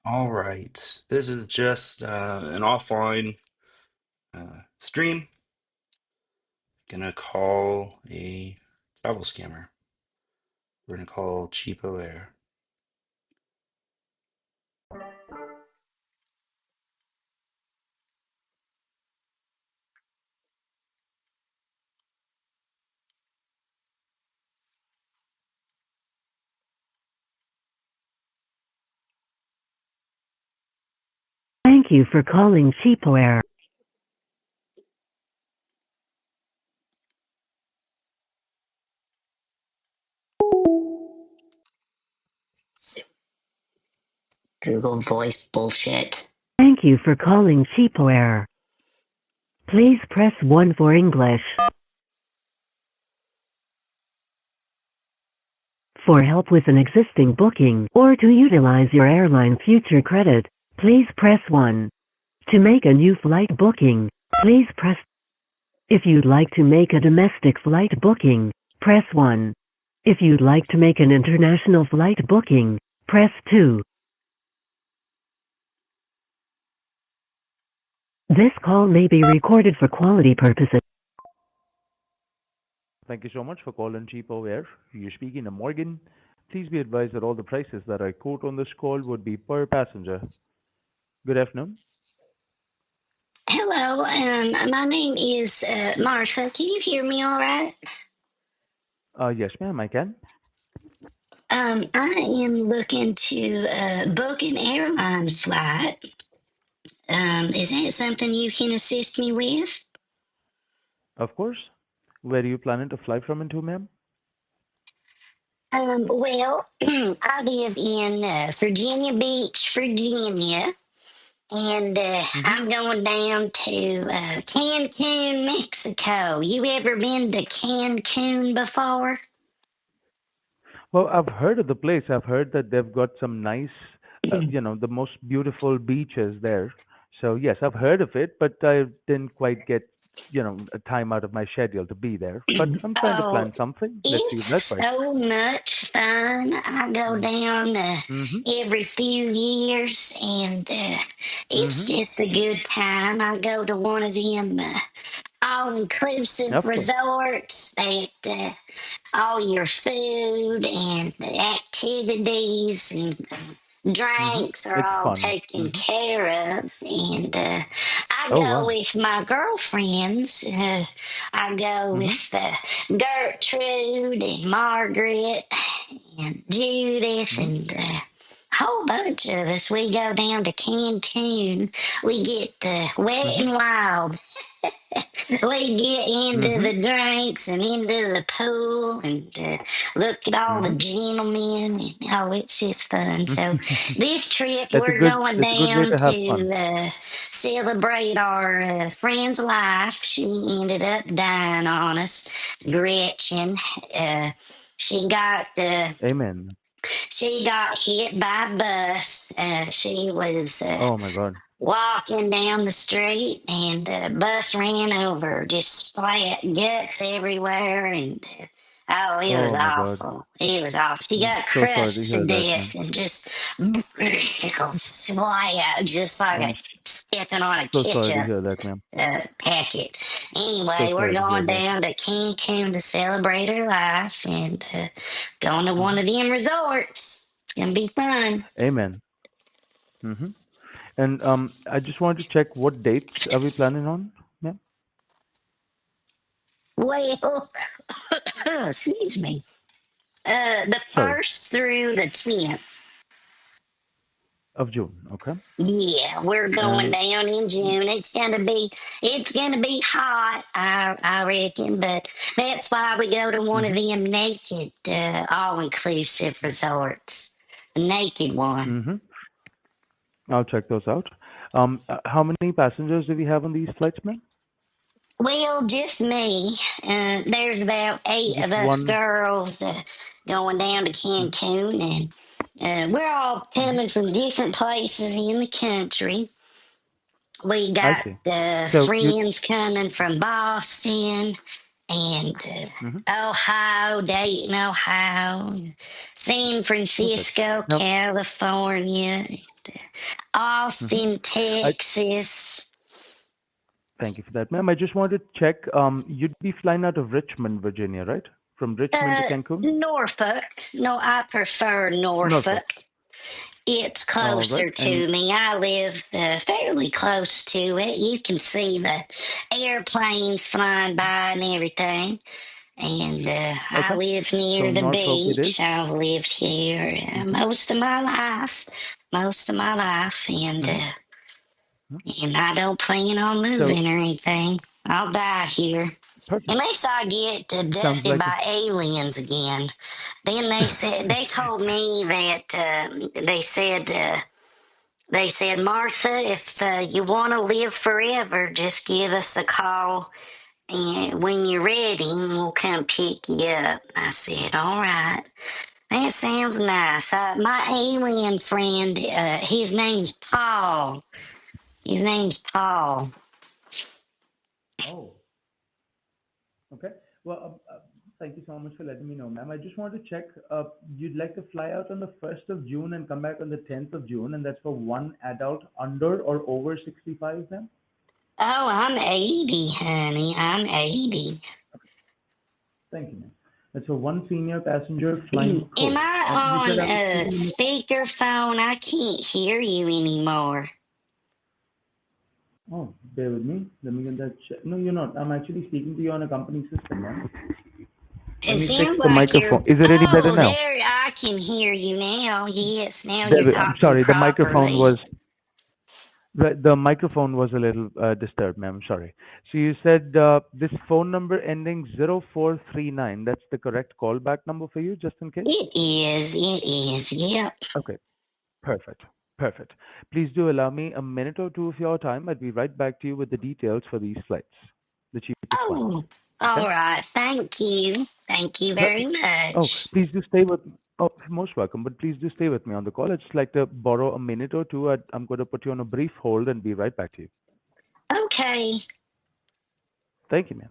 All right. This is just an offline stream. Gonna call a travel scammer. We're gonna call Cheapo Air. Thank you for calling Cheapware. Google Voice bullshit. Thank you for calling Cheapware. Please press 1 for English. For help with an existing booking or to utilize your airline future credit, please press 1. To make a new flight booking, please press. If you'd like to make a domestic flight booking, press 1. If you'd like to make an international flight booking, press 2. This call may be recorded for quality purposes. Thank you so much for calling Cheapo Air. You're speaking to Morgan. Please be advised that all the prices that I quote on this call would be per passenger. Good afternoon. Hello, my name is Martha. Can you hear me all right? Yes, ma'am, I can. I am looking to book an airline flight. Is that something you can assist me with? Of course. Where are you planning to fly from and to, ma'am? Well, I live in Virginia Beach, Virginia, and Mm-hmm. I'm going down to Cancun, Mexico. You ever been to Cancun before? Well, I've heard of the place. I've heard that they've got some nice, the most beautiful beaches there. So, yes, I've heard of it, but I didn't quite get, a time out of my schedule to be there. But I'm trying to Oh, plan something. Let's see it's if that works. so much fun. I go down Mm-hmm. every few years, and it's Mm-hmm. just a good time. I go to one of them all-inclusive Of course. resorts that all your food and the activities and Mm-hmm. drinks are It's all fun. taken Mm-hmm. care of. And I Oh, go wow. with my girlfriends. I go Mm-hmm. with Gertrude and Margaret and Judith Mm-hmm. and whole bunch of us. We go down to Cancun. We get wet Mm-hmm. and wild. We get into Mm-hmm. the drinks and into the pool and look at all the Mm-hmm. gentlemen. And, oh, it's just fun. So this trip That's a we're good going that's a good way down to have fun. to celebrate our friend's life. She ended up dying on us, Gretchen. Uh, she got Amen. she got hit by a bus. She was Oh my God. walking down the street and the bus ran over her, just splat guts everywhere. And oh, it was Oh my God. awful. It was awful. She I'm got so sorry to crushed to hear that, man. death and just splat, just I'm like a stepping on a so sorry to ketchup hear that, ma'am. packet. So Anyway, we're sorry to hear going that. down to Cancun to celebrate her life and going to one Hmm. of them resorts. It's gonna be fun. Amen. Hmm. And I just wanted to check what dates are we planning on, ma'am? Well, excuse me. The Sorry, first through the 10th. of June. Okay. Yeah, we're going And down in June. It's gonna be hot, I reckon, but that's why we go to one of mm-hmm. them naked, all inclusive resorts. The naked one. Mm-hmm. I'll check those out. How many passengers do we have on these flights, ma'am? Well, just me. There's about eight of Just us one. girls going down to Mm-hmm. Cancun, and we're all Mm-hmm. coming from different places in the country. We I got see. So you. friends coming from Boston and Mm-hmm. Ohio, Dayton, Ohio, San Perfect. Francisco, Now, California. Hmm. Austin, I Texas. thank you for that, ma'am. I just wanted to check. You'd be flying out of Richmond, Virginia, right? From Richmond to Cancun, Norfolk. No, I prefer Norfolk. Norfolk. It's All right. closer And to me. I live fairly close to it. You can see the airplanes flying by and everything. And I okay, live so near the Norfolk it is. beach. I've lived here Mm-hmm. most of my life. Most of my life. Mm-hmm. And I don't plan on So moving or anything. I'll die here. perfect. Unless I get Sounds abducted like by aliens again. Then they told me that they said, Martha, if you want to live forever, just give us a call, and when you're ready, we'll come pick you up. I said, all right. That sounds nice. My alien friend, his name's Paul. His name's Paul. Oh, okay. Well, thank you so much for letting me know, ma'am. I just wanted to check. You'd like to fly out on the 1st of June and come back on the 10th of June, and that's for one adult under or over 65, ma'am? Oh, I'm 80, honey. I'm 80. Thank you, ma'am. That's for one senior passenger flying Am coach. I You said on I'm a speaking in the... speakerphone? I can't hear you anymore. Oh, bear with me. Let me get that check. No, you're not. I'm actually speaking to you on a company system, ma'am. Let It me fix sounds the like you're. microphone. Is it any better Oh, now? there, I can hear you now. Yes, now you're There, I'm talking sorry, the microphone properly. was the microphone was a little disturbed, ma'am. Sorry. So you said this phone number ending 0439. That's the correct callback number for you, just in case? It is, yep. Okay, perfect. Perfect. Please do allow me a minute or two of your time. I'll be right back to you with the details for these flights, the cheapest ones. Oh, Okay? all right. Thank you. Thank you very Perfect. Oh, much. please do stay with. Oh, most welcome. But please do stay with me on the call. I'd just like to borrow a minute or two. I'm going to put you on a brief hold and be right back to you. Okay. Thank you, ma'am.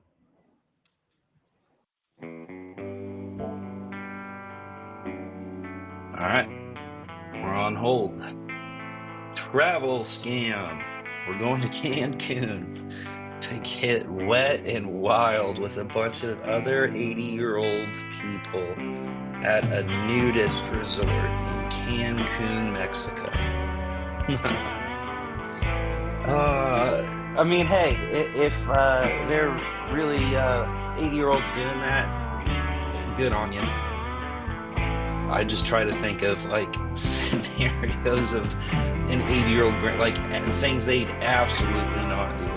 All right, we're on hold. Travel scam. We're going to Cancun to get wet and wild with a bunch of other 80-year-old people at a nudist resort in Cancun, Mexico. Uh, I mean, hey, if they're really 80-year-olds doing that, good on you. I just try to think of like scenarios of an 80-year-old like things they'd absolutely not do.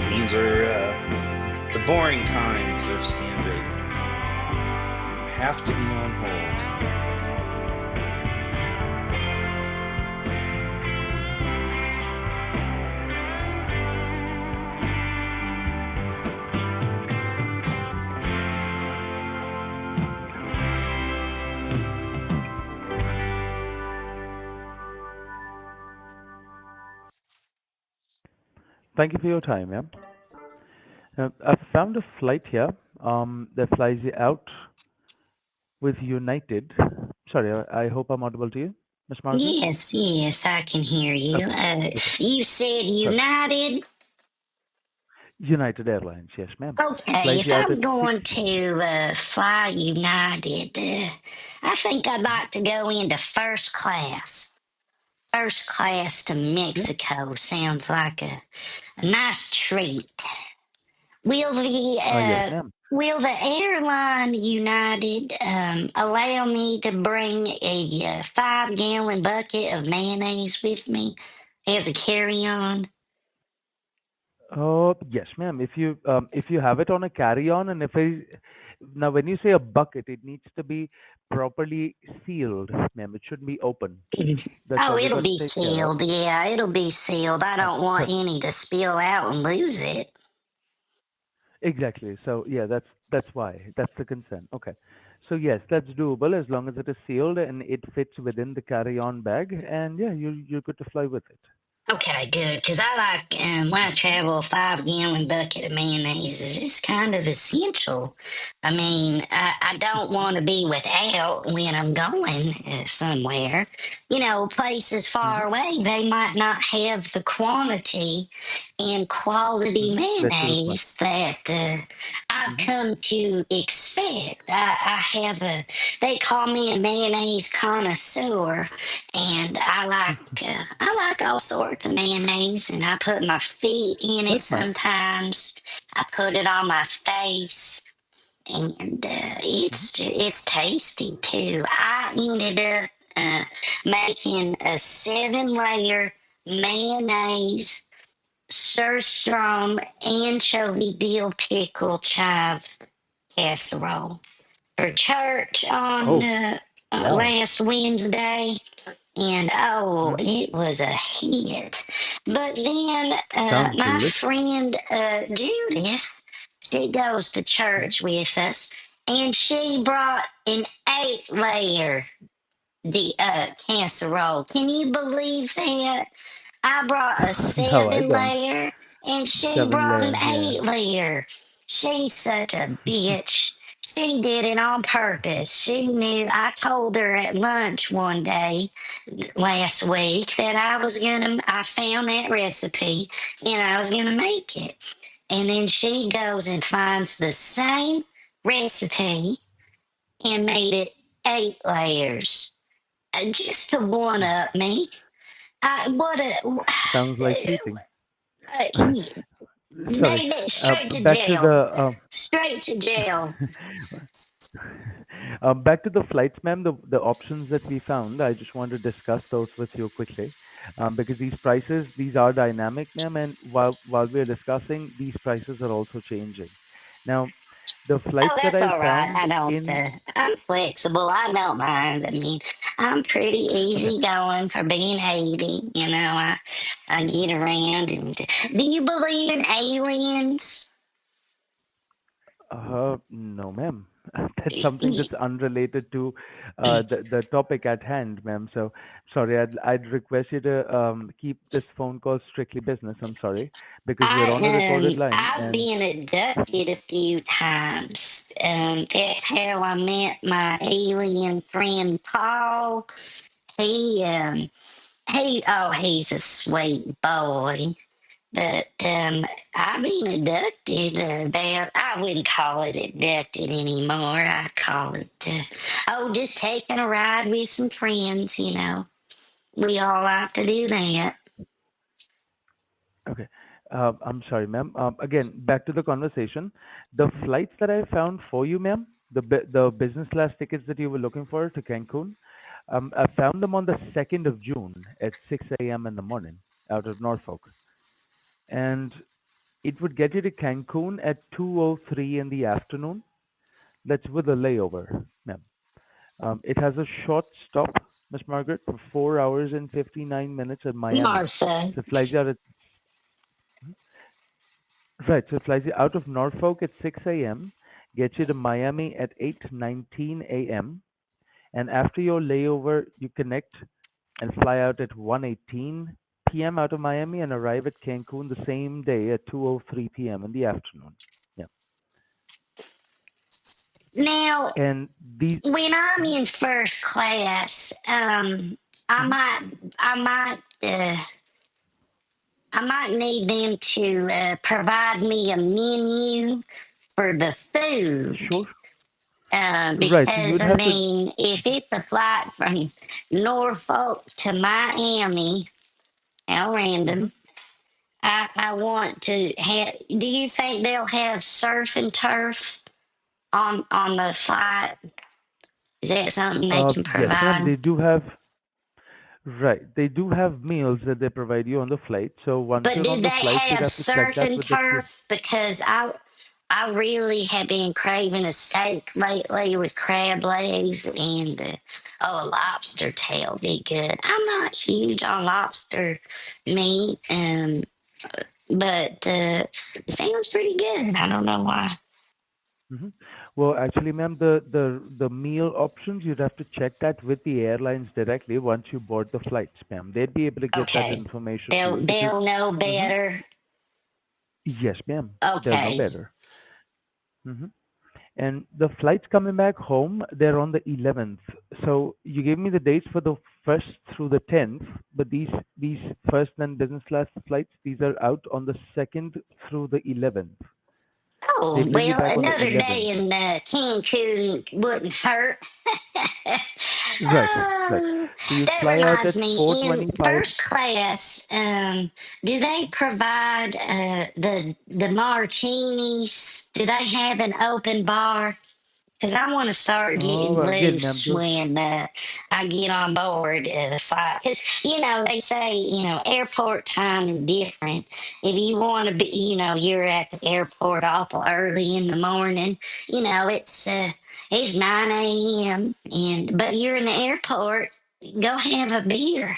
These are the boring times of scam baiting. You have to be on hold. Thank you for your time, ma'am. I found a flight here that flies you out with United. Sorry, I hope I'm audible to you, Miss Margaret. Yes, yes, I can hear you. Okay, okay, You said perfect. United. United Airlines, yes, ma'am. Okay, Flies if you out I'm at going 6. to fly United, I think I'd like to go into first class. First class to Yeah. Mexico sounds like a nice treat. Will the Yes, uh, ma'am. will the airline United allow me to bring a 5 gallon bucket of mayonnaise with me as a carry on? Yes, ma'am. If you have it on a carry-on, and if I now when you say a bucket, it needs to be properly sealed, ma'am. It shouldn't be open. That's Oh, all we it'll got to be take care of. sealed. Yeah, it'll be sealed. I don't want Perfect. any to spill out and lose it. Exactly. So yeah, that's why. That's the concern. Okay. So yes, that's doable as long as it is sealed and it fits within the carry-on bag, and yeah, you're good to fly with it. Okay, good. Because I like, when I travel, a 5 gallon bucket of mayonnaise is just kind of essential. I mean, I don't want to be without when I'm going somewhere. You know, places Mm-hmm. far away, they might not have the quantity and quality Mm-hmm. That's a good point. mayonnaise that I've Mm-hmm. come to expect. I have a, they call me a mayonnaise connoisseur, and I like all sorts of mayonnaise, and I put my feet in it That's nice. sometimes. I put it on my face, and Mm-hmm. it's tasty too. I ended up making a 7 layer mayonnaise Surström anchovy dill pickle chive casserole for church on Oh, wow. last Wednesday, and oh, Mm-hmm. it was a hit. But then Sounds my delicious. friend Judith, she goes to Mm-hmm. church with us, and she brought an 8 layer casserole. Can you believe that? I brought a No, I seven don't. layer and she Seven brought an layer, yeah. 8 layer. She's such a bitch. She did it on purpose. She knew. I told her at lunch one day last week that I found that recipe and I was gonna make it. And then she goes and finds the same recipe and made it 8 layers just to one up me. What a Sounds like cheating. yeah, Sorry. straight to Back to jail. the Straight to jail. back to the flights, ma'am. The options that we found, I just want to discuss those with you quickly, because these prices, these are dynamic, ma'am, and while we are discussing, these prices are also changing. Now, the Oh, flights that that's I all right. found I don't. in I'm flexible. I don't mind. I mean, I'm pretty okay, easy going for being 80. You know, I get around. And do you believe in aliens? no, ma'am. That's something that's unrelated to the topic at hand, ma'am. So sorry, I'd request you to keep this phone call strictly business. I'm sorry because we're on a recorded line, I've and been abducted a few times. That's how I met my alien friend Paul. He he's a sweet boy. But I've been abducted about, I wouldn't call it abducted anymore. I'd call it, just taking a ride with some friends, you know. We all like to do that. okay. I'm sorry, ma'am. Again, back to the conversation. The flights that I found for you, ma'am, the business class tickets that you were looking for to Cancun, I found them on the 2nd of June at 6 a.m. in the morning out of Norfolk. And it would get you to Cancun at 2:03 in the afternoon. That's with a layover, ma'am. It has a short stop, Miss Margaret, for 4 hours and 59 minutes at Miami. Martha, So it flies you out at right. So it flies you out of Norfolk at 6 a.m., gets you to Miami at 8:19 a.m., and after your layover, you connect and fly out at 1:18 p.m. out of Miami and arrive at Cancun the same day at 2:03 p.m. in the afternoon. Yeah. now, And these when I'm Mhm, in first class, I mhm. might, I might, I might need them to provide me a menu for the food. Sure, Right. So Because you'd I have to. mean, if it's a flight from Norfolk to Miami, how Mhm. random. I want to have. Do you think they'll have surf and turf on the flight? Is that something they can Yes, ma'am. provide? They do have. Right. They do have meals that they provide you on the flight. So once But you're do on the they flight, you'd have have to check surf that and with the turf? Because I really have been craving a steak lately with crab legs and oh, a lobster tail be good. I'm not huge on lobster meat, but it sounds pretty good. I don't know why. Mhm. Well, actually, ma'am, the meal options, you'd have to check that with the airlines directly once you board the flights, ma'am. They'd be able to give that Okay, information to they'll you because, they'll know hmm better. yes, ma'am, they'll know Okay. better. Hmm. And the flights coming back home, they're on the 11th. So you gave me the dates for the 1st through the 10th, but these first and business class flights, these are out on the 2nd through the 11th. They Oh, bring you well, back on the another day 11th. in Cancun wouldn't hurt. Right, right. Oh, So you'd that fly out reminds at me, in 4:25. first class, do they provide the martinis? Do they have an open bar? Because I want to start Oh, getting again, ma'am, loose those. when I get on board the flight. Because, they say, airport time is different. If you want to be, you're at the airport awful early in the morning, it's 9 a.m. But you're in the airport, go have a beer.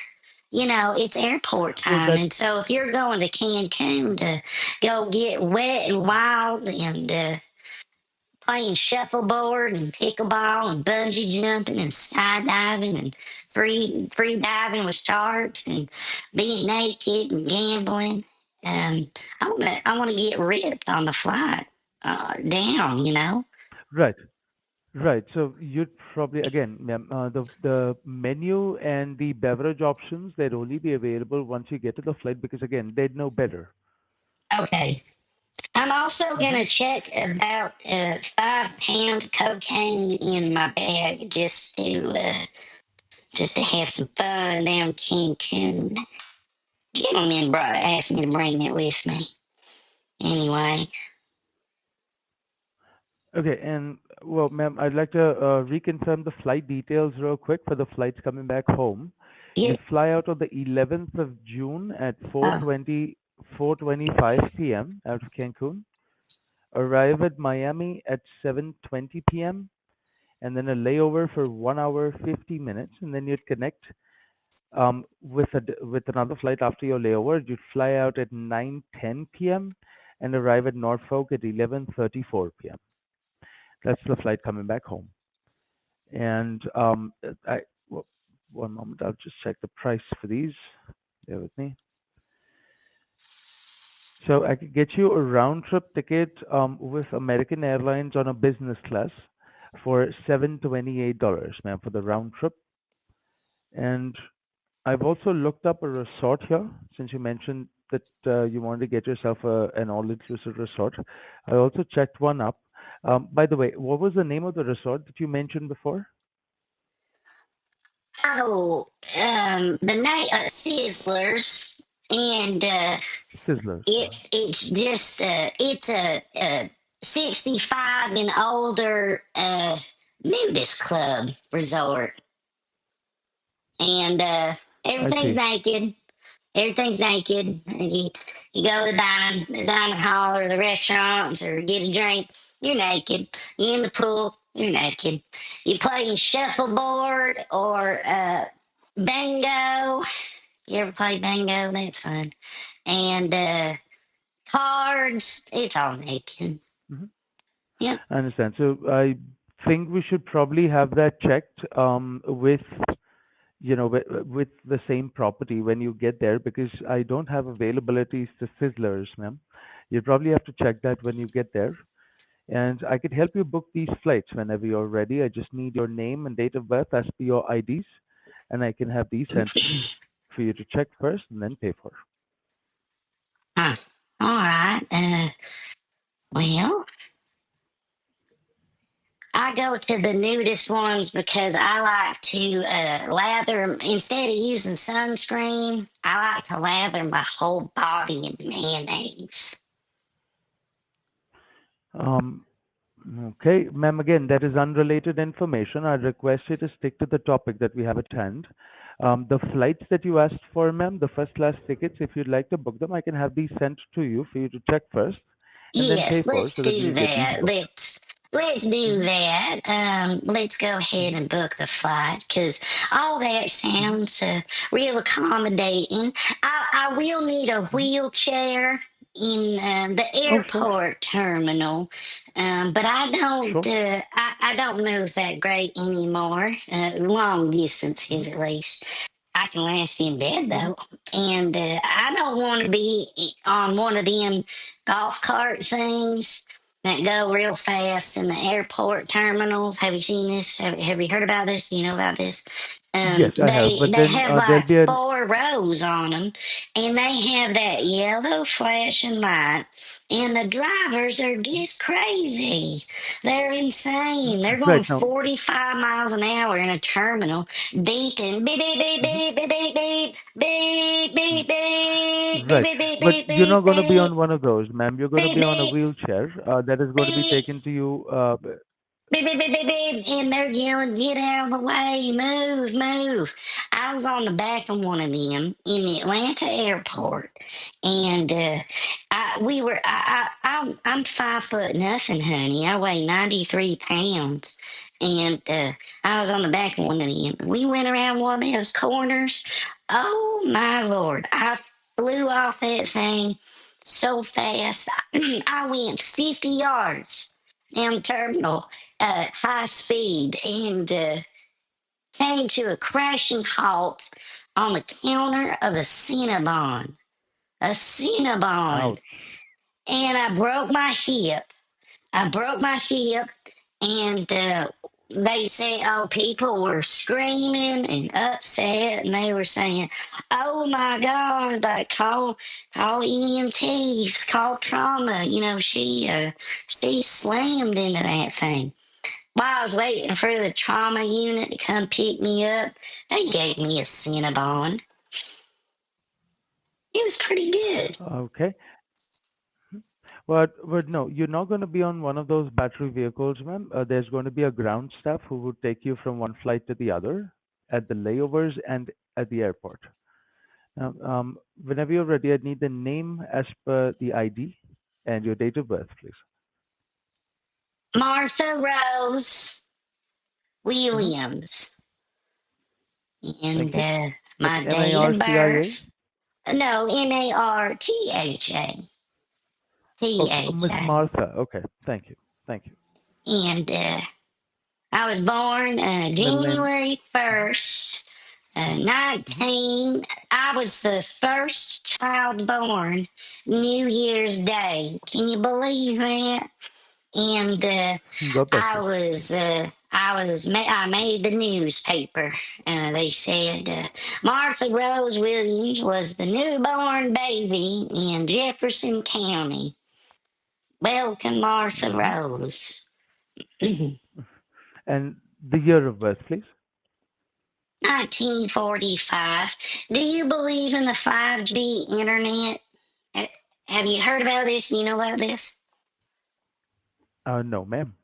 It's airport Well, time. that And so if you're going to Cancun to go get wet and wild and, playing shuffleboard and pickleball and bungee jumping and skydiving and free diving with sharks and being naked and gambling. I wanna get ripped on the flight down. right, right. So you'd probably again, ma'am, the menu and the beverage options they'd only be available once you get to the flight because again, they'd know better. Okay. I'm also Hmm. gonna check about 5 pound cocaine in my bag just to have some fun down Cancun. Gentleman asked me to bring it with me. Anyway, Okay, and well, ma'am, I'd like to reconfirm the flight details real quick for the flights coming back home. you, You fly out on the 11th of June at uh, 4:25 p.m. out of Cancun. Arrive at Miami at 7:20 p.m. and then a layover for 1 hour 50 minutes, and then you'd connect with another flight after your layover. You'd fly out at 9:10 p.m. and arrive at Norfolk at 11:34 p.m. That's the flight coming back home. And well, one moment, I'll just check the price for these. Bear with me. So I could get you a round trip ticket with American Airlines on a business class for $728, ma'am, for the round trip. And I've also looked up a resort here, since you mentioned that you wanted to get yourself an all-inclusive resort. I also checked one up. By the way, what was the name of the resort that you mentioned before? oh, the night Sizzlers, and Sizzlers. it's a 65 and older nudist club resort, and I everything's see. naked. Everything's naked. You go to the dining hall or the restaurants or get a drink. You're naked. You in the pool. You're naked. You playing shuffleboard or bingo. You ever play bingo? That's fun. And cards. It's all naked. Mhm. Yep. I understand. So I think we should probably have that checked with with the same property when you get there because I don't have availabilities to Sizzlers, ma'am. You probably have to check that when you get there. And I could help you book these flights whenever you're ready. I just need your name and date of birth as per your IDs, and I can have these sent for you to check first and then pay for. Huh. All right. Mhm. Well, I go to the nudist ones because I like to lather, instead of using sunscreen, I like to lather my whole body in mayonnaise. Um, okay, ma'am, again, that is unrelated information. I request you to stick to the topic that we have at hand. The flights that you asked for, ma'am, the first class tickets, if you'd like to book them, I can have these sent to you for you to check first and then pay Yes, for let's so that we do can get these that. booked. Let's do Hmm. that. Let's go ahead Hmm. and book the flight because all that Hmm. sounds real accommodating. I will need a Hmm. wheelchair in the Oh, sure, airport terminal, but sure. I don't move that great anymore. Long Hmm. distances at least. I can last in bed Hmm. though, and I don't want to be on one of them golf cart things that go real fast in the airport terminals. Have you seen this? Have you heard about this? Do you know about this? Yes, I have, but They then have there'll like be an. 4 rows on them, and they have that yellow flashing light, and the drivers are just crazy. They're insane. They're going Right now. 45 miles an hour in a terminal, beeping beep beep beep Mhm. beep beep beep beep beep beep beep beep Right. beep beep But beep you're not beep going to be beep on one of those, ma'am. You're going to beep be on a beep wheelchair that is going to be beep taken to you. beep, beep, beep, beep, beep, and they're yelling, "Get out of the way, move, move." I was on the back of one of them in the Atlanta Mhm. airport, and I'm 5 foot nothing, honey. I weigh 93 pounds, and I was on the back of one of them. We went around one of those corners. Oh my lord! I flew off that thing so fast. I went 50 yards down the terminal at high speed and came to a crashing halt on the counter of a Cinnabon. A Cinnabon. Ouch. And I broke my hip. I broke my hip, and they said, oh, people were screaming and upset, and they were saying, "Oh my God!" Like call EMTs, call trauma. She slammed into that thing. While I was waiting for the trauma unit to come pick me up, they gave me a Cinnabon. It was pretty good. Okay. But no, you're not going to be on one of those battery vehicles, ma'am. There's going to be a ground staff who would take you from one flight to the other at the layovers and at the airport. Now, whenever you're ready, I need the name as per the ID and your date of birth, please. Martha Rose Hmm. Williams. And Thank you. That's my date of MARCIA. birth. No, Oh, Martha. Miss Martha. Okay. Thank you. Thank you. And I was born Middle name. January Hmm. 1st, Hmm. 19. I was the first child born New Year's Day. Can you believe that? And God bless you. I made the newspaper. They said Martha Rose Williams was the newborn baby in Jefferson County. Welcome, Martha Hmm. Rose. And the year of birth, please. 1945. Do you believe in the 5G internet? Uh, Have you heard about this? Do you know about this? No, ma'am.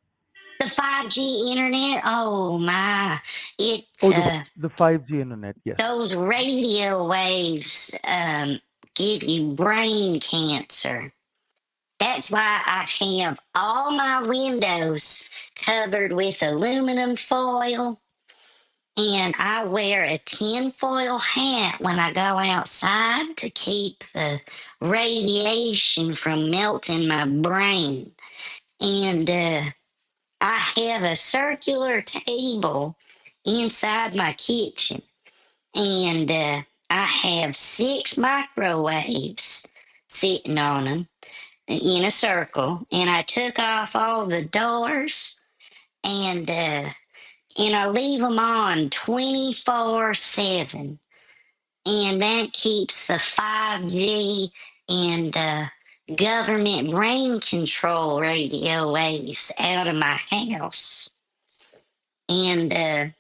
The 5G internet? Oh my. It's Oh, the 5G internet. Yes. those radio waves give you brain cancer. That's why I have all my windows covered with aluminum foil, and I wear a tinfoil hat when I go outside to keep the radiation from melting my brain. And I have a circular table inside my kitchen, and I have 6 microwaves sitting on them in a circle, and I took off all the doors, and I leave them on 24/7, and that keeps the 5G and government brain control radio waves out of my house. and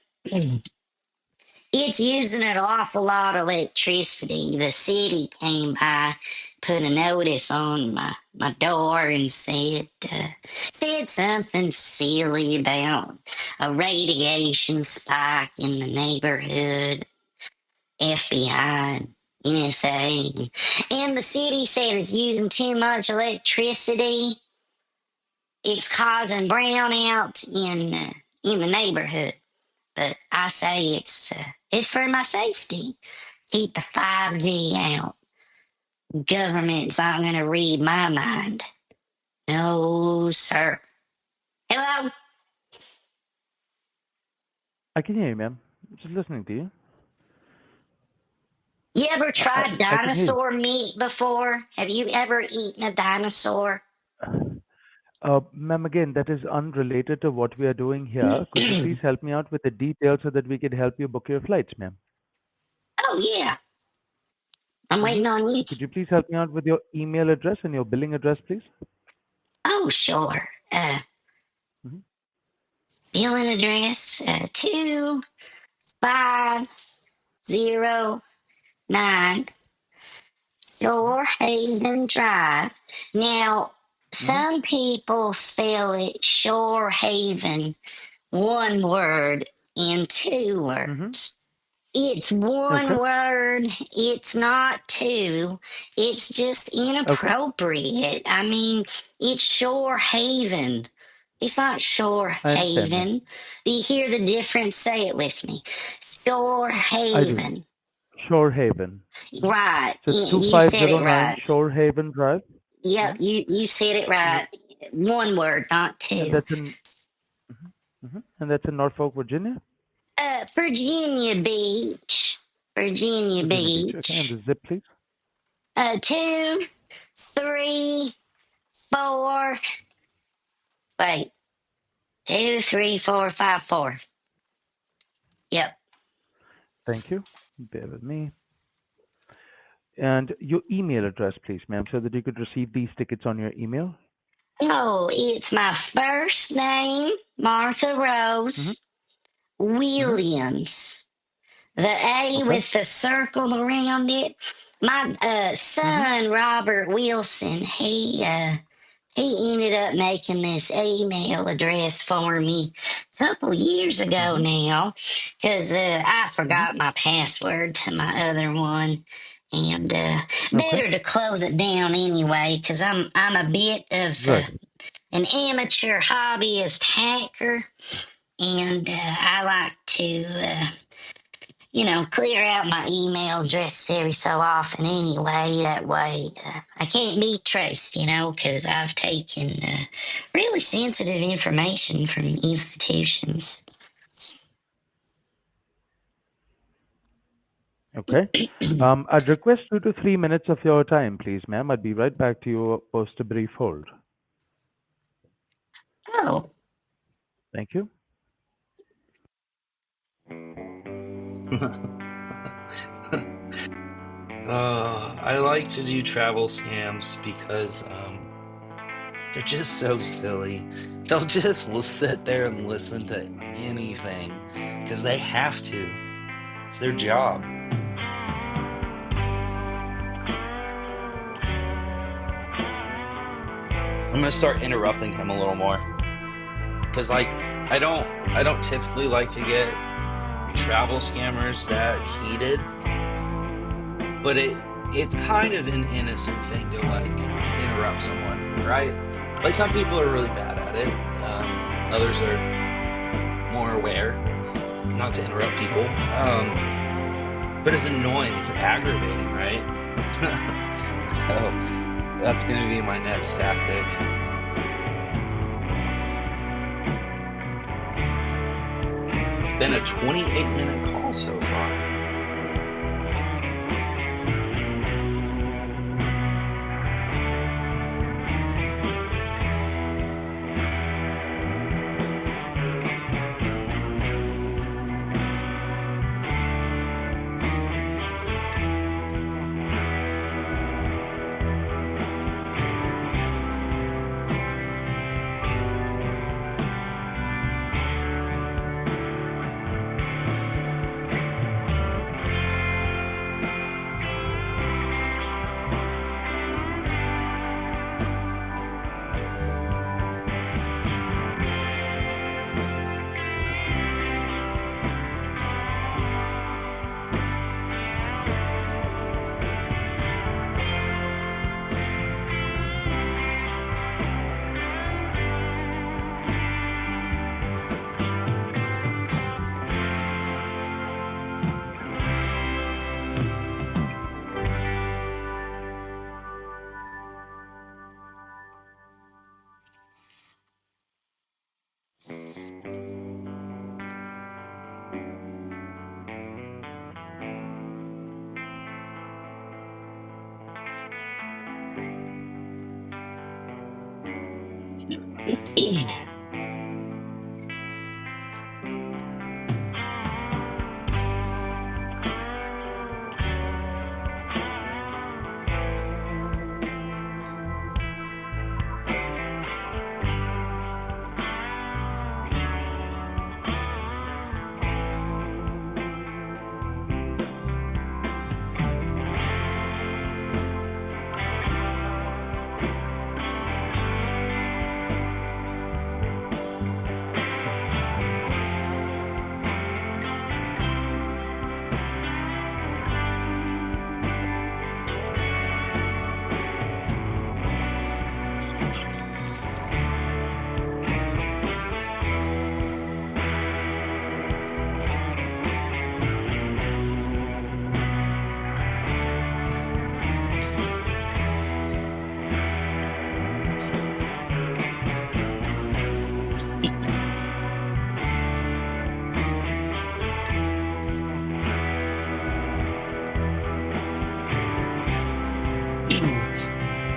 it's using an awful lot of electricity. The city came by, put a notice on my door and said something silly about a radiation spike in the neighborhood, FBI, NSA, and the city said it's using too much electricity. It's causing brownout in the neighborhood. But I say it's for my safety. Keep the 5G out. Government's not going to read my mind. No, sir. Hello? I can hear you, ma'am. Just listening to you. You ever tried I can hear you. dinosaur meat before? Have you ever eaten a dinosaur? Ma'am, again, that is unrelated to what we are doing here. Could you please help me out with the details so that we can help you book your flights, ma'am? Oh, yeah. I'm Mm-hmm. waiting on you. So could you please help me out with your email address and your billing address, please? Oh, sure. Mm-hmm. Billing address 2509 Shorehaven Drive. Now, Mm-hmm. some people spell it Shorehaven, one word in two Mm-hmm. words. It's Okay. one word, it's not two. It's just Okay. inappropriate. I mean, it's Shorehaven. It's not I understand, ma'am. Shorehaven. Do you hear the difference? Say it with me. I do. Shorehaven. Shore Haven. Mm-hmm. Right. So it's You said it 2509 right. Shore Haven Drive. Yep, Mm-hmm. you said it And, right. One word, not and two. that's in and that's in Norfolk, Virginia. Virginia Beach. Virginia Virginia Beach. Okay. And Beach. the zip, please. 2, 3, 4. Wait. 2, 3, 4, 5, 4. Yep. Thank you. Bear with me. And your email address, please, ma'am, so that you could receive these tickets on your email. Oh, it's my first name, Martha Mm-hmm. Rose Mm-hmm. Williams. The A Okay. with the circle around it. My Mm-hmm. son Robert Wilson, he ended up making this email address for me a couple years ago Mm-hmm. now, because I Mm-hmm. forgot my password to my other one, and Okay. better to close it down anyway, because I'm a bit of Right. an amateur hobbyist hacker, and I like to. Clear out my email address every so often anyway. That way, I can't be traced, because I've taken really sensitive information from institutions. Okay. I'd request 2 to 3 minutes of your time, please, ma'am. I'd be right back to you post a brief hold. Oh, Thank you. I like to do travel scams because they're just so silly. They'll just sit there and listen to anything because they have to. It's their job. I'm gonna start interrupting him a little more because, like, I don't typically like to get travel scammers that heated, but it's kind of an innocent thing to like interrupt someone, right? Like some people are really bad at it. Others are more aware not to interrupt people. But it's annoying, it's aggravating, right? So that's gonna be my next tactic. It's been a 28-minute call so far. See,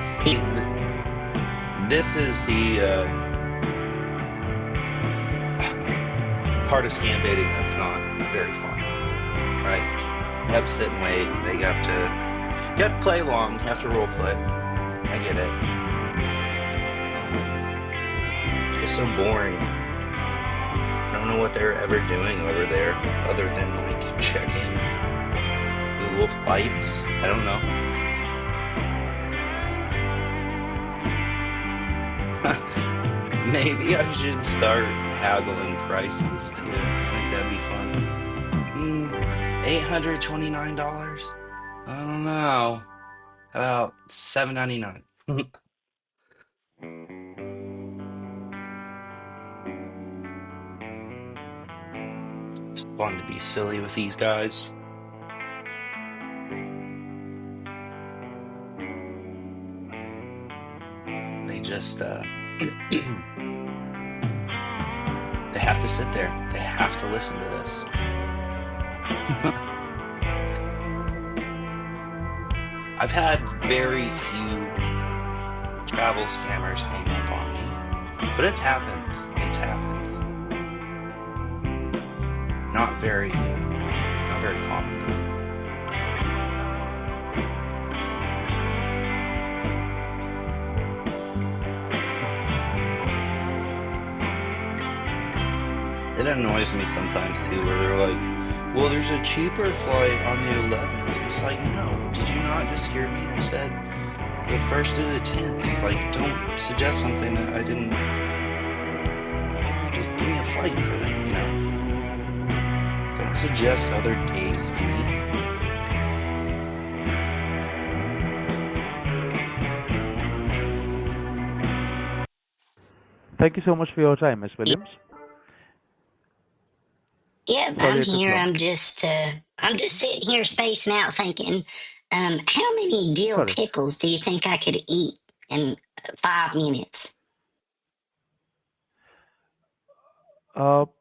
See, this is the part of scam baiting that's not very fun, right? You have to sit and wait. You have to play along. You have to role play. I get it. It's just so boring. I don't know what they're ever doing over there other than like checking Google Flights. I don't know. Maybe I should start haggling prices too. I think that'd be fun. $829? I don't know. How about $7.99? It's fun to be silly with these guys. They just they have to sit there. They have to listen to this. I've had very few travel scammers hang up on me, but it's happened. It's happened. Not very common though. It annoys me sometimes too, where they're like, "Well, there's a cheaper flight on the 11th." It's like, no, did you not just hear me? I said the 1st to the 10th. Like, don't suggest something that I didn't. Just give me a flight for them, you know? Don't suggest other days to me. Thank you so much for your time, Miss Williams. yep, I'm Sorry it took here. long. I'm just sitting here spacing out, thinking, how many dill Sorry. pickles do you think I could eat in 5 minutes?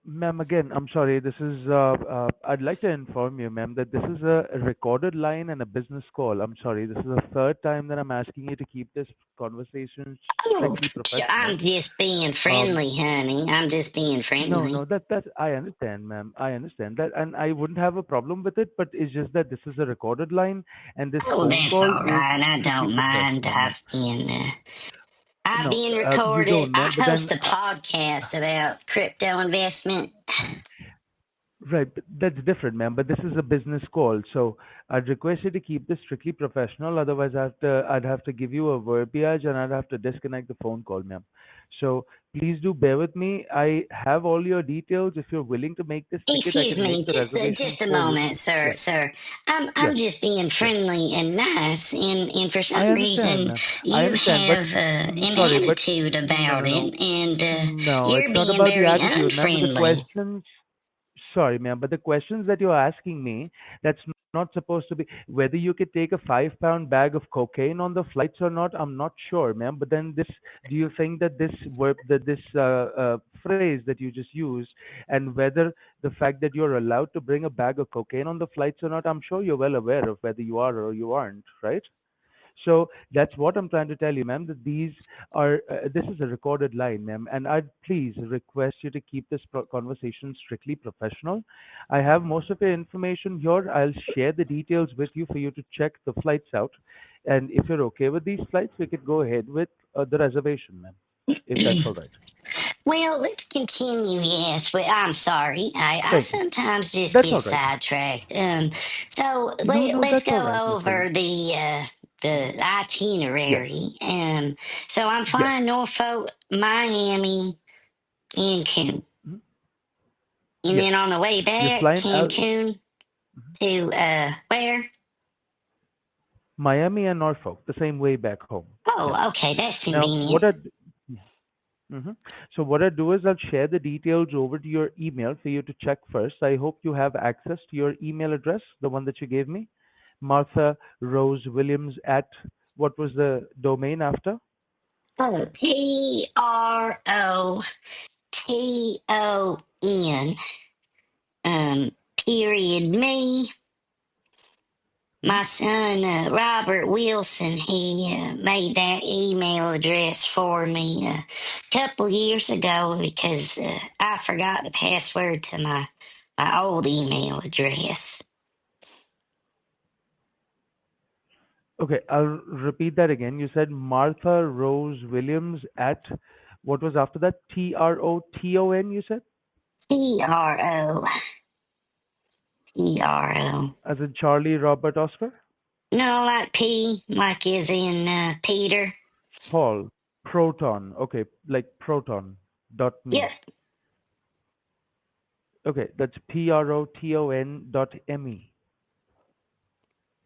Ma'am, again, I'm sorry. I'd like to inform you, ma'am, that this is a recorded line and a business call. I'm sorry. This is the third time that I'm asking you to keep this conversation Oh, strictly I'm professional. just being Um, friendly, honey. I'm just being no, friendly. no, that I understand, ma'am. I understand that, and I wouldn't have a problem with it. But it's just that this is a recorded line, and this Oh, phone that's call all is right. I strictly don't mind. professional, ma'am. I've No, been you recorded. don't, I ma'am. But host then, a podcast about crypto investment. right, but that's different, ma'am. But this is a business call, so I'd request you to keep this strictly professional. Otherwise, I'd have to give you a verbiage, and I'd have to disconnect the phone call, ma'am. So please do bear with me. I have all your details. If you're willing to make this ticket, I Excuse can make me, the reservation just a for you. moment, sir, Yes, sir. yes, I'm just being yes. friendly and nice, and for I some understand, reason ma'am. I you understand, but have an sorry, but attitude no, about no, no, it, and no. you're It's not being about the very attitude, ma'am. But the unfriendly. questions. Sorry, ma'am, but the questions that you're asking me, that's not supposed to be whether you could take a 5 pound bag of cocaine on the flights or not. I'm not sure, ma'am. But then this, do you think that this verb, that this phrase that you just used, and whether the fact that you're allowed to bring a bag of cocaine on the flights or not, I'm sure you're well aware of whether you are or you aren't, right? So that's what I'm trying to tell you, ma'am, that these are, this is a recorded line, ma'am, and I'd please request you to keep this conversation strictly professional. I have most of your information here. I'll share the details with you for you to check the flights out. And if you're okay with these flights, we could go ahead with the reservation, ma'am, if that's all right. Well, let's continue. Yes, well, I'm sorry. I Thank you. sometimes just That's get all right. sidetracked. So No, no, let's that's all go right, Miss Williams. over the Yes, itinerary. So I'm yes. flying Norfolk, Miami, Cancun, Mhm. and Yes. then on the way You're back, flying out Cancun to where? Miami and Norfolk, the same way back home. Yeah. Oh, okay, that's Now, convenient. yeah. So what I do is I'll share the details over to your email for you to check first. I hope you have access to your email address, the one that you gave me, Martha Rose Williams at what was the domain after? Oh, PROTON. Period me. Mhm. My son, Robert Wilson, he made that email address for me a couple years ago because I forgot the password to my old email address. Okay, I'll repeat that again. You said Martha Rose Williams at what was after that? Troton, you said? PRO. As in Charlie Robert Oscar? No, like P, like is in Peter. Paul. Proton. Okay, like proton dot Yep, me. Okay, that's Proton dot me.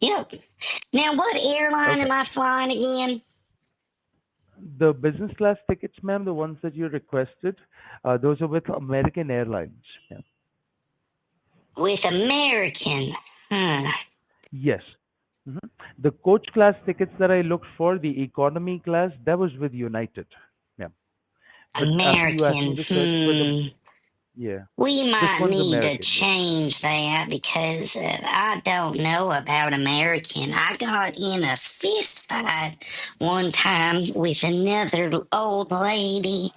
yep. Now, what airline Okay. am I flying again? The business class tickets, ma'am, the ones that you requested, those are with American Airlines. Yeah. With American. Huh. Yes. hmm The coach class tickets that I looked for, the economy class, that was with United. Yeah. But after you asked me American. to search for the, Hmm. yeah, We this might one's need to American. Yes. change that because I don't know about American. I got in a fist fight one time with another old lady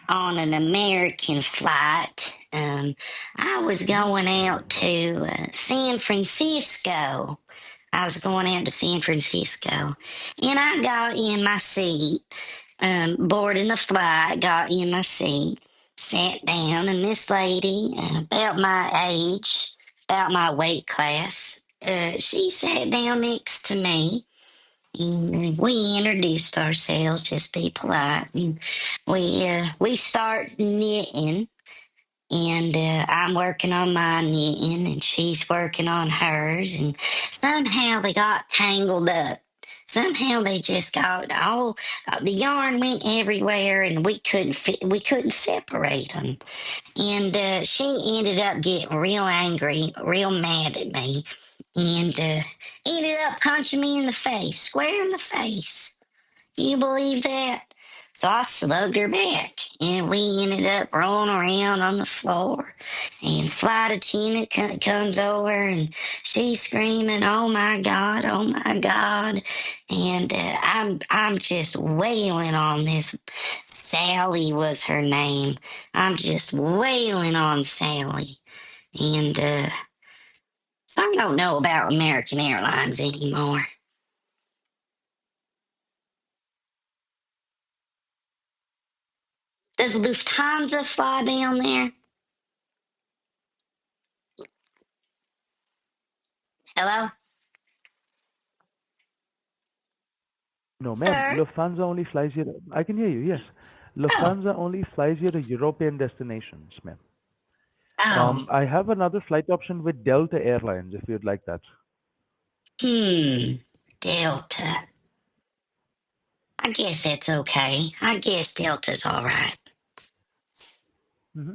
on an American flight. I was hmm going out to San Francisco. I was going out to San Francisco and I got in my seat, boarding the flight, got in my seat, sat down, and this lady, about my age, about my weight class, she sat down next to me. And we introduced ourselves, just be polite. And we start knitting, and I'm working on my knitting, and she's working on hers, and somehow they got tangled up. Somehow they just got all the yarn went everywhere, and we couldn't separate them. And she ended up getting real angry, real mad at me, and ended up punching me in the face, square in the face. Do you believe that? So I slugged her back, and we ended up rolling around on the floor. And flight attendant comes over, and she's screaming, "Oh my God! Oh my God!" And I'm just wailing on this. Sally was her name. I'm just wailing on Sally, and so I don't know about American Airlines anymore. Does Lufthansa fly down there? Hello? No, ma'am. Sir? Lufthansa only flies you. I can hear you. Yes. Oh, Lufthansa only flies you to European destinations, ma'am. oh, I have another flight option with Delta Airlines if you'd like that. hmm, Delta. I guess that's okay. I guess Delta's all right. hmm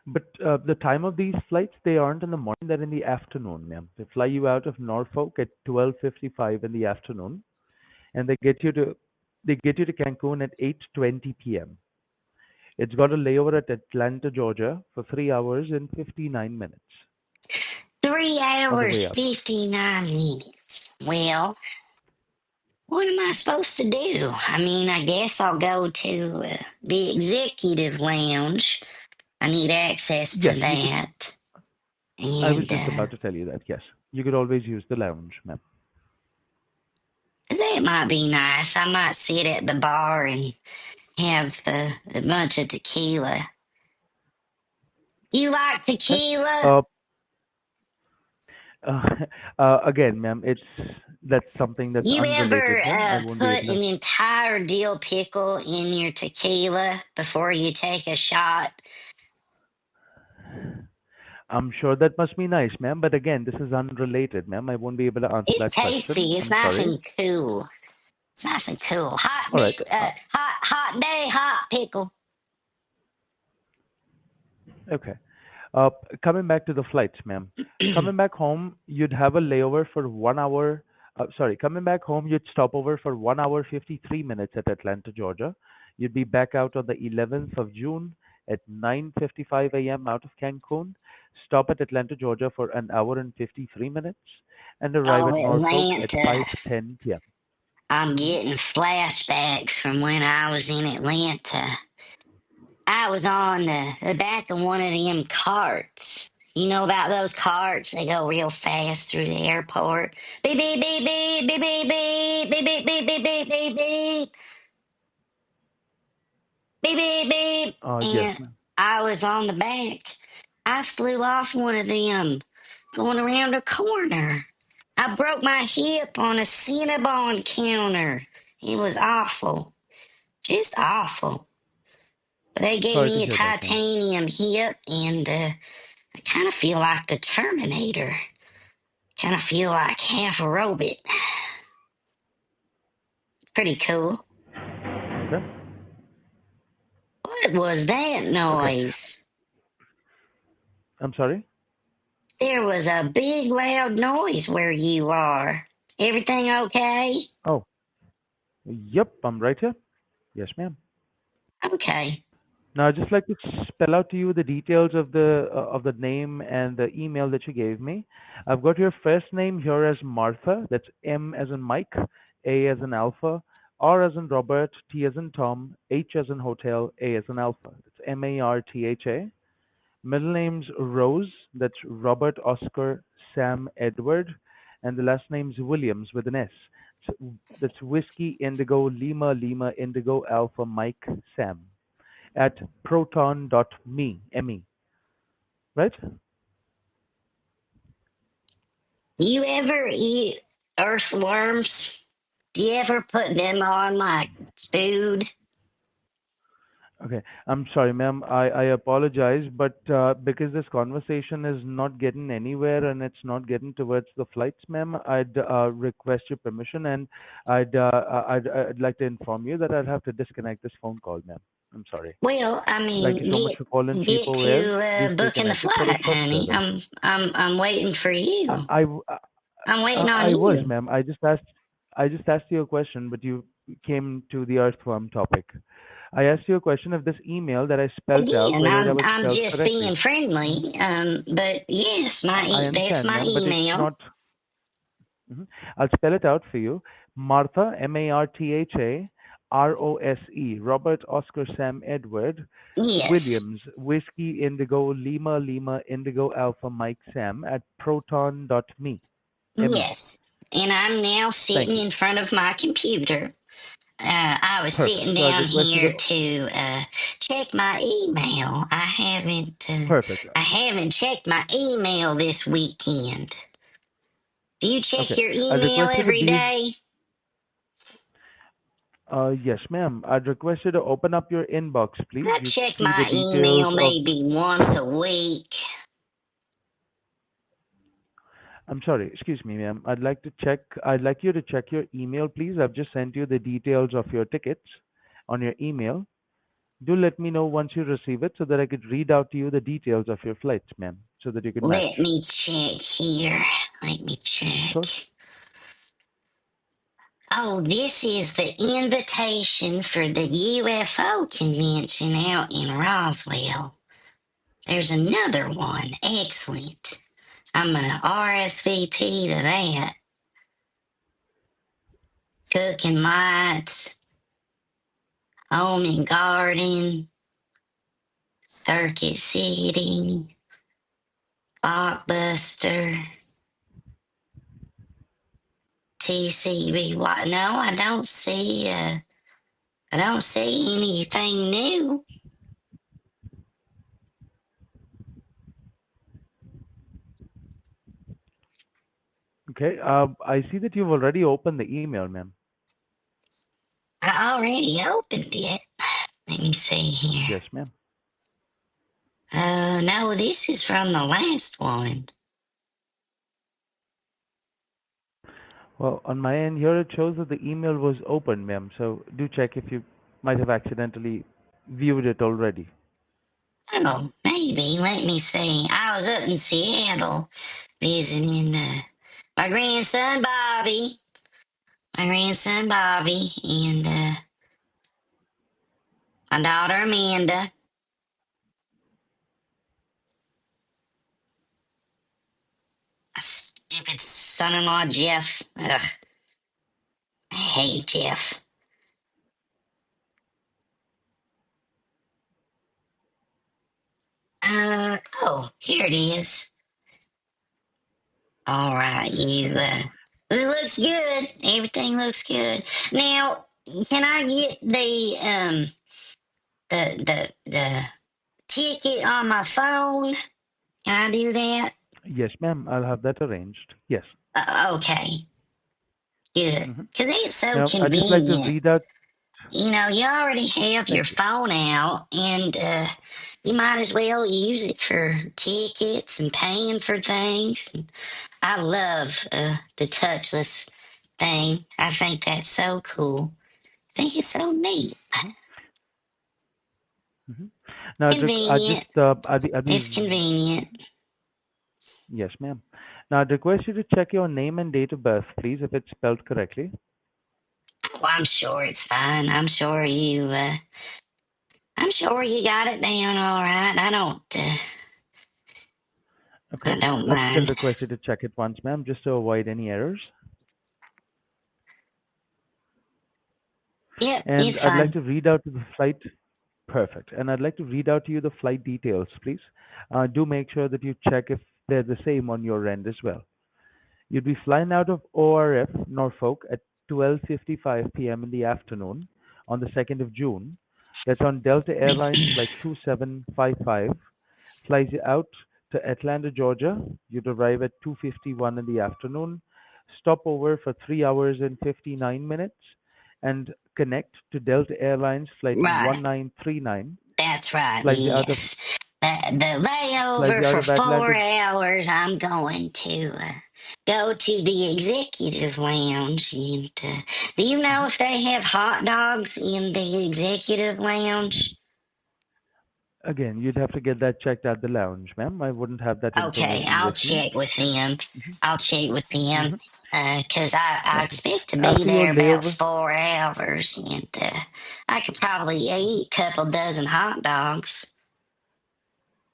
But the time of these flights, they aren't in the morning, they're in the afternoon, ma'am. They fly you out of Norfolk at 12:55 in the afternoon, and they get you to Cancun at 8:20 p.m. It's got a layover at Atlanta, Georgia for 3 hours and 59 minutes Three on the hours, way out. 59 minutes. Well, What am I supposed to do? I mean, I guess I'll go to the executive lounge. I need access to Yes, you could. that. I was And just about to tell you that. Yes, you could always use the lounge, ma'am. that might be nice. I might sit at the bar and have a bunch of tequila. You like Okay. tequila? Uh, uh, again, ma'am, that's something that's You unrelated ever here. I won't be put able to. an entire dill pickle in your tequila before you take a shot? I'm sure that must be nice, ma'am. But again, this is unrelated, ma'am. I won't be able to answer It's that question. tasty. It's I'm nice sorry. and cool. It's nice and cool. All right. Hot day, hot pickle. Okay. Uh, Coming back to the flights, ma'am. Coming back home, you'd have a layover for 1 hour. Sorry, coming back home, you'd stop over for 1 hour 53 minutes at Atlanta, Georgia. You'd be back out on the 11th of June at 9:55 a.m. out of Cancun. Stop at Atlanta, Georgia for an hour and 53 minutes, and arrive Oh, at Norfolk at Atlanta. 5:10 p.m. I'm Mhm. getting flashbacks from when I was in Atlanta. I was on the back of one of them carts. You know about those carts? They go real fast through the airport. Beep, beep, beep, beep, beep, beep, beep, beep, beep, beep, beep, beep, beep, beep, beep, beep, beep. Yes, And ma'am. I was on the back. I flew off one of them going around a corner. I broke my hip on a Cinnabon counter. It was awful. Just awful. But they gave Sorry to me a hear that, ma'am. titanium hip, and I kind of feel like the Terminator. Kind of feel like half a robot. Pretty cool. Okay. What was that Okay. noise? I'm sorry. There was a big loud noise where you are. Everything okay? Oh, yep. I'm right here. Yes, ma'am. Okay. Now, I'd just like to spell out to you the details of the name and the email that you gave me. I've got your first name here as Martha. That's M as in Mike, A as in Alpha, R as in Robert, T as in Tom, H as in Hotel, A as in Alpha. That's Martha. Middle name's Rose. That's Robert Oscar Sam Edward, and the last name's Williams with an S. That's Whiskey Indigo Lima Lima Indigo Alpha Mike Sam at proton.me, M-E, right? You ever eat earthworms? Do you ever put them on like food? Okay, I'm sorry, ma'am. I apologize, but because this conversation is not getting anywhere and it's not getting towards the flights, ma'am, I'd request your permission and I'd like to inform you that I'll have to disconnect this phone call, ma'am. I'm sorry. Well, I Thank you mean, so much for calling get People Where. to Please stay booking the connected for a flight, short honey. service. I'm waiting for I, you. I, I'm waiting on I was, you. ma'am. I just asked you a question, but you came to the earthworm topic. I asked you a question if this email that I spelt out, Again, whether that I'm was I'm spelled just correctly. being hmm friendly. But yes, I that's understand, my ma'am, but it's email. not. I'll spell it out for you. Martha, Martha, Rose, Robert Oscar Sam Edward, Yes, Williams, Whiskey Indigo Lima Lima Indigo Alpha Mike Sam at proton.me. Me. yes. And I'm now sitting Thank you. in front of my computer. I was Perfect. sitting So I'd down request you here to. to check my email. Perfect. I haven't checked my email this weekend. Do you check Okay. your I'd email request you to every be. day? Yes, ma'am. I'd request you to open up your inbox, please. I You'd check see the my email details of. maybe once a week. I'm sorry, excuse me, ma'am. I'd like to check. I'd like you to check your email, please. I've just sent you the details of your tickets on your email. Do let me know once you receive it so that I could read out to you the details of your flights, ma'am, so that you can Let match. me check here. Let me Sure. check. Oh, this is the invitation for the UFO convention out in Roswell. There's another one. Excellent. I'm going to RSVP to that. cooking lights, home and garden, Circuit City, Blockbuster, TCB. What? No, I don't see. I don't see anything new. Okay. I see that you've already opened the email, ma'am. I already opened it. Let me see here. Yes, ma'am. No, this is from the last one. Well, on my end here, it shows that the email was open, ma'am. So do check if you might have accidentally viewed it already. Oh, maybe. Let me see. I was up in Seattle visiting my grandson Bobby. My grandson Bobby and my daughter Amanda. My stupid son-in-law Jeff. Ugh, I hate Jeff. Oh, here it is. All right, you. Okay. It looks good. Everything looks good. Now, can I get the ticket on my phone? Can I do that? Yes, ma'am. I'll have that arranged. Yes. Okay, good. Hmm. Because it's so Now, I'd just like to convenient. read out. You know, you already have your Thank you. phone out, and you might as well use it for tickets and paying for things. And I love the touchless thing. I think that's so cool. I think it's so neat. Hmm. Hmm. Now, I Convenient. just, I'd be, It's convenient. yes, ma'am. Now, I'd request you to check your name and date of birth, please, if it's spelled correctly. Oh, I'm sure it's fine. I'm sure you got it down all right. Okay. I don't I'd still mind. request you to check it once, ma'am, just to avoid any errors. Yep, And it's I'd like fine. to read out the flight. Perfect. And I'd like to read out to you the flight details, please. Do make sure that you check if they're the same on your end as well. You'd be flying out of ORF, Norfolk, at 12:55 p.m. in the afternoon on the 2nd of June. That's on Delta Airlines Flight 2755. Flies you out to Atlanta, Georgia. You'd arrive at 2:51 in the afternoon. Stop over for 3 hours and 59 minutes and connect to Delta Airlines Flight Right. 1939. That's right. Flies you out of Yes. The flies layover you out for of four Atlanta. hours, I'm going to go to the executive lounge. And do you know Mhm. if they have hot dogs in the executive lounge? Again, you'd have to get that checked at the lounge, ma'am. I wouldn't have that Okay, information I'll with me. check with them. Mhm. I'll check with them Mhm. because I Okay. expect to be After your there about layover, 4 hours, and I could probably eat a couple dozen hot dogs.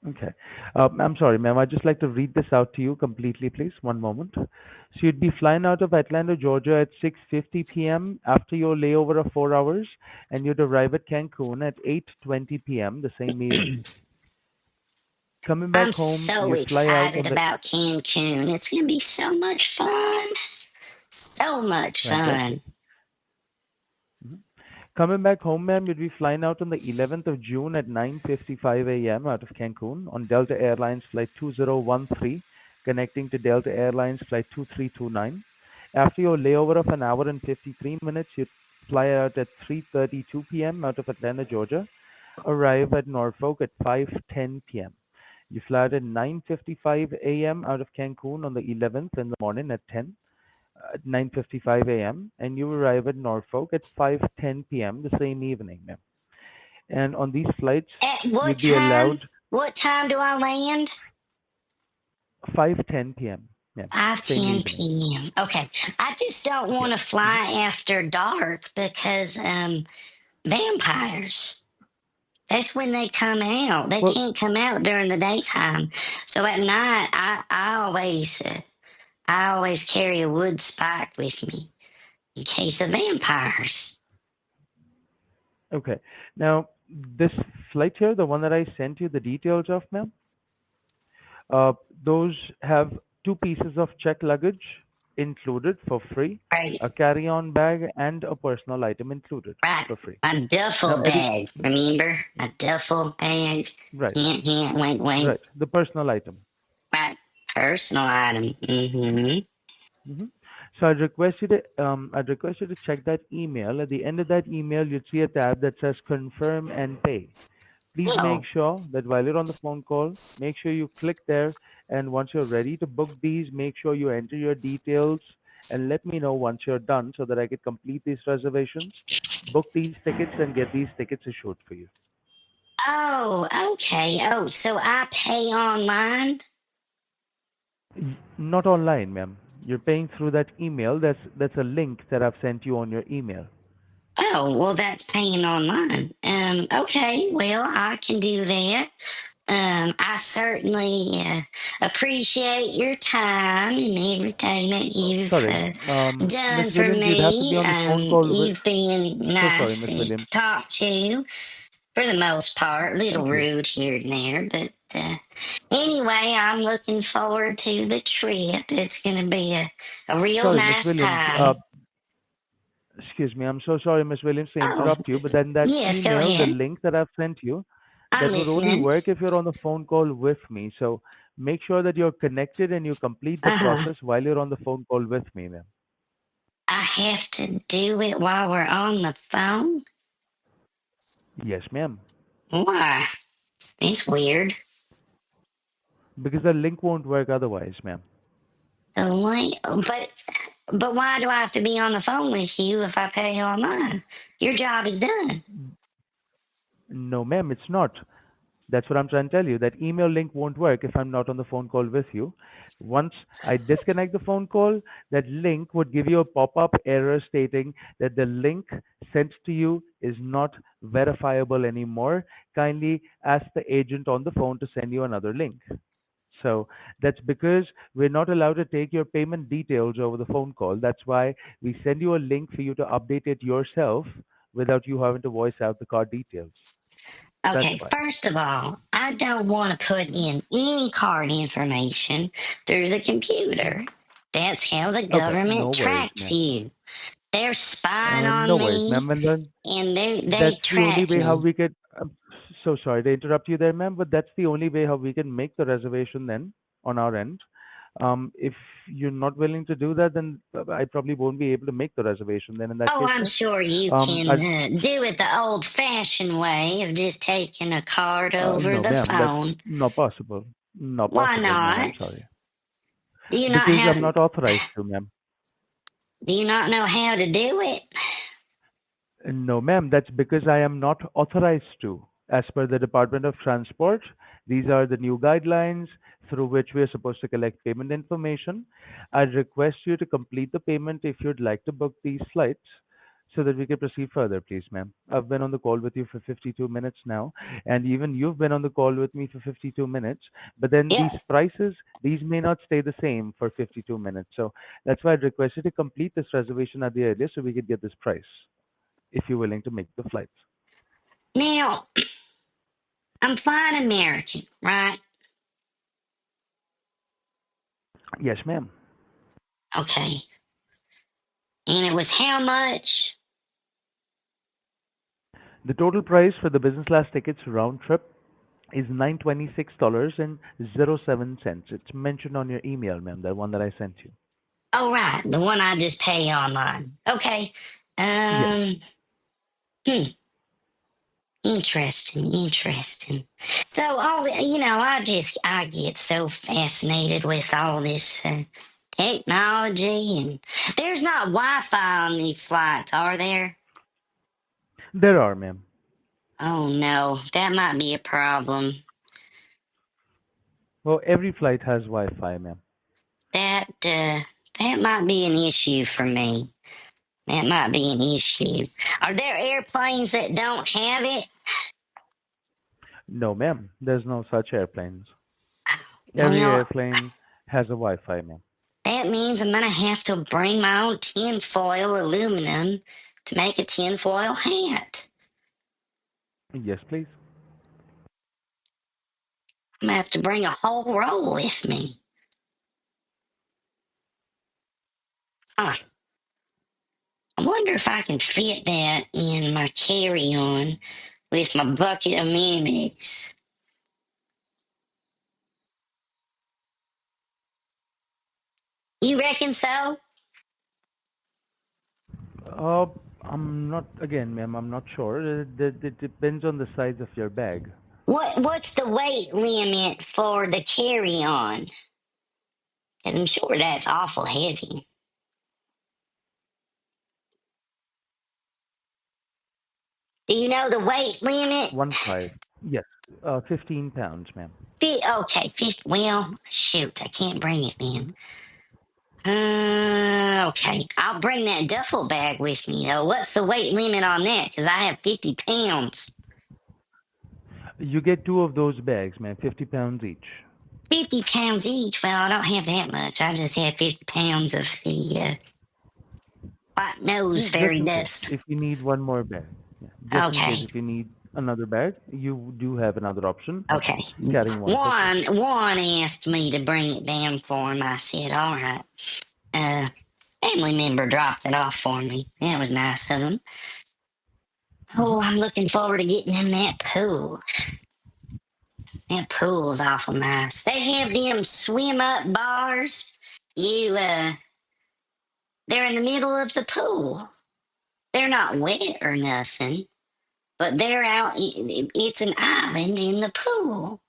okay. I'm sorry, ma'am. I'd just like to read this out to you completely, please. One moment. So you'd be flying out of Atlanta, Georgia at 6:50 p.m. after your layover of 4 hours, and you'd arrive at Cancun at 8:20 p.m. the same evening. Coming I'm back home, so you'd fly out excited on the about Cancun. It's going to be so much fun. So much fantastic. fun. Mhm. Coming back home, ma'am, you'd be flying out on the 11th of June at 9:55 a.m. out of Cancun on Delta Airlines Flight 2013, connecting to Delta Airlines Flight 2329. After your layover of an hour and 53 minutes, you'd fly out at 3:32 p.m. out of Atlanta, Georgia, arrive at Norfolk at 5:10 p.m. You fly out at 9:55 a.m. out of Cancun on the 11th in the morning at 9:55 a.m. and you arrive at Norfolk at 5:10 p.m. the same evening, ma'am. And on these flights, At what you'd be time? allowed What time do I land? 5:10 p.m. ma'am, Five same ten evening. p.m. Okay. I just don't want Yes. to Mhm. fly after dark because vampires. That's when they come out. They Well, can't come out during the daytime. So at night, I always carry a wood spike with me. in case of vampires. Okay. Now, this flight here, the one that I sent you the details of, ma'am, uh, those have two pieces of check luggage included for free, Right, a carry-on bag, and a personal item included right. for free. My duffel Now, bag, remember? My duffel bag. right, Hint, hint, wink, wink. right, the personal item. Right. Personal item. Mm-hmm. hmm So I'd request you to check that email. At the end of that email, you'd see a tab that says confirm and pay. Please make Oh, sure that while you're on the phone call, make sure you click there. And once you're ready to book these, make sure you enter your details and let me know once you're done so that I could complete these reservations, book these tickets, and get these tickets issued for you. okay. Oh, so I pay online? Not online, ma'am. You're paying through that email. That's a link that I've sent you on your email. Oh, well, that's paying online. Okay, well, I can do that. I certainly appreciate your time and everything that you've Sorry, done Miss for Williams, you'd have to be me. on the phone call with. You've been So sorry, nice Miss to Williams. talk to for the most part. A little Thank you. rude here and there, but anyway, I'm looking forward to the trip. It's going to be a real Sorry, Miss nice Williams. time. Excuse me. I'm so sorry, Miss Williams, to Oh, interrupt you. But then that yes, go email, the ahead. link that I've sent you, I'm that would only listening. work if you're on the phone call with me. So make sure that you're connected and you complete the Uh-huh. process while you're on the phone call with me, ma'am. I have to do it while we're on the phone? Yes, ma'am. Why? It's weird. Because the link won't work otherwise, ma'am. The link, but why do I have to be on the phone with you if I pay online? Your job is done. No, ma'am, it's not. That's what I'm trying to tell you. That email link won't work if I'm not on the phone call with you. Once I disconnect the phone call, that link would give you a pop up error stating that the link sent to you is not verifiable anymore. Kindly ask the agent on the phone to send you another link. So that's because we're not allowed to take your payment details over the phone call. That's why we send you a link for you to update it yourself without you having to voice out the card details. That's Okay, why. first of all, I don't want to put in any card information through the computer. That's how the Okay, no government worries, tracks ma'am. you. They're spying No on worries, me ma'am. And then and they that's the only track way how me. we could. I'm so sorry to interrupt you there, ma'am, but that's the only way how we can make the reservation then on our end. If you're not willing to do that, then I probably won't be able to make the reservation. Then in that Oh, case, I'm ma'am, sure you can I, do it the old fashioned way of just taking a card over no, the ma'am, that's phone. not possible. Not Why possible, ma'am. I'm not? sorry. Do you not Because I'm have not authorized to, ma'am. do you not know how to do it? No, ma'am, that's because I am not authorized to. As per the Department of Transport, these are the new guidelines through which we are supposed to collect payment information. I request you to complete the payment if you'd like to book these flights so that we can proceed further, please, ma'am. I've been on the call with you for 52 minutes now, and even you've been on the call with me for 52 minutes, but then Yeah. these prices, these may not stay the same for 52 minutes. So that's why I'd request you to complete this reservation at the earliest so we could get this price if you're willing to make the flights. Now, I'm flying American, right? Yes, ma'am. Okay. And it was how much? The total price for the business class tickets round trip is $926.07. It's mentioned on your email, ma'am, the one that I sent you. Oh right, the one I just pay online. Okay. Yes. Um hmm. Interesting, interesting. So I get so fascinated with all this technology, and there's not Wi-Fi on these flights, are there? There are, ma'am. Oh no, that might be a problem. Well, every flight has Wi-Fi, ma'am. That might be an issue for me. That might be an issue. Are there airplanes that don't have it? No, ma'am. There's no such airplanes. Well, Every no, airplane has a Wi-Fi, ma'am. that means I'm gonna have to bring my own tinfoil aluminum to make a tinfoil hat. Yes, please. I'm gonna have to bring a whole roll with me. Huh. I wonder if I can fit that in my carry-on with my bucket of mayonnaise. You reckon so? Uh, I'm not, again, ma'am, I'm not sure. It depends on the size of your bag. What's the weight limit for the carry-on? 'Cause I'm sure that's awful heavy. Do you know the weight limit? 1 5. Yes, 15 pounds, ma'am. Okay, 50. Well, shoot, I can't bring it then. Hmm. Okay. I'll bring that duffel bag with me, though. What's the weight limit on that? Because I have 50 pounds. You get two of those bags, ma'am, 50 pounds each. 50 pounds each? Well, I don't have that much. I just have 50 pounds of the white Yeah, nose just fairy in case dust. if you need one more bag. Yeah, just in case Okay. if you need another bag, you do have another option of Okay. carrying one of it. One asked me to bring it down for him. I said, all right. Uh, Family member dropped it off for me. That was nice of him. Hmm. Oh, I'm looking forward to getting in that pool. That pool's awful nice. They have them swim up bars. You, they're in the middle of the pool. They're not wet or nothing, but they're out. It's an island in the pool.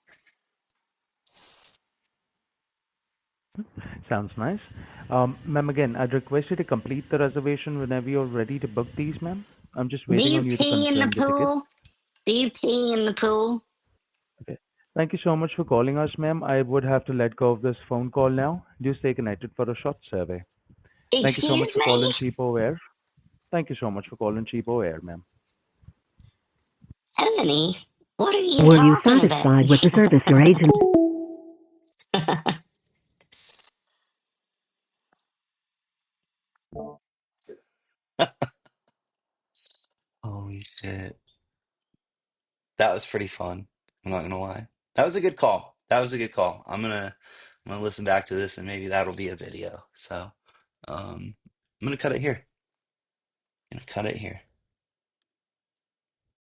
Sounds nice. Ma'am, again, I'd request you to complete the reservation whenever you're ready to book these, ma'am. I'm just Do waiting you on you to pee in the confirm the tickets. pool? Do you pee in the pool? Okay. Thank you so much for calling us, ma'am. I would have to let go of this phone call now. Do stay connected for a short survey. Thank you so much Excuse for me? calling Cheapo Air. Thank you so much for calling Cheapo Air, ma'am. Honey, what are you Were you talking about? satisfied with the service your agent? Holy shit. That was pretty fun. I'm not gonna lie. That was a good call. That was a good call. I'm gonna listen back to this and maybe that'll be a video. So I'm gonna cut it here. Gonna cut it here.